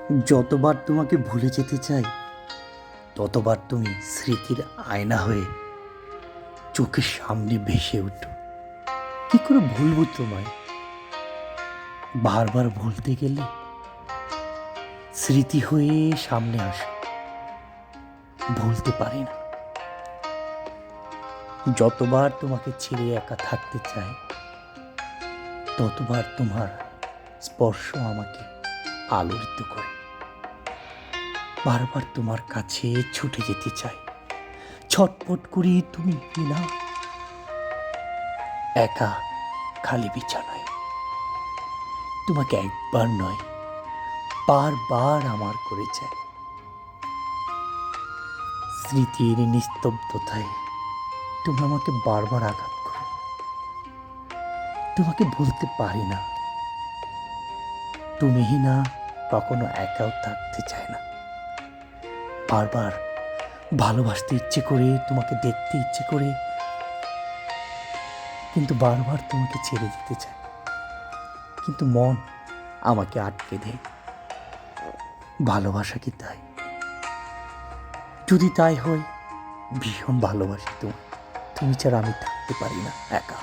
যতবার তোমাকে ভুলে যেতে চাই, ততবার তুমি স্মৃতির আয়না হয়ে চোখের সামনে ভেসে ওঠো। কি করে ভুলবো তোমায়? বারবার ভুলতে গেলে স্মৃতি হয়ে সামনে আসো, ভুলতে পারি না। যতবার তোমাকে ছেড়ে একা থাকতে চাই, ততবার তোমার স্পর্শ আমাকে আলোড়িত করে। বারবার তোমার কাছে ছুটে যেতে চাই, ছটফট করি তুমি না, একা খালি বিছানায়। তোমাকে একবার নয়, বারবার আমার করে চাই। স্মৃতির নিস্তব্ধতায় তুমি আমাকে বারবার আঘাত করো। তোমাকে বলতে পারি না, তুমিই না কখনো একাও থাকতে চায় না। বারবার ভালোবাসতে ইচ্ছে করে, তোমাকে দেখতে ইচ্ছে করে, কিন্তু বারবার তোমাকে ছেড়ে দিতে চায়। কিন্তু মন আমাকে আটকে দেয়। ভালোবাসা কি তাই? যদি তাই হয়, ভীষণ ভালোবাসি তোমায়। তুমি ছাড়া আমি থাকতে পারি না একা।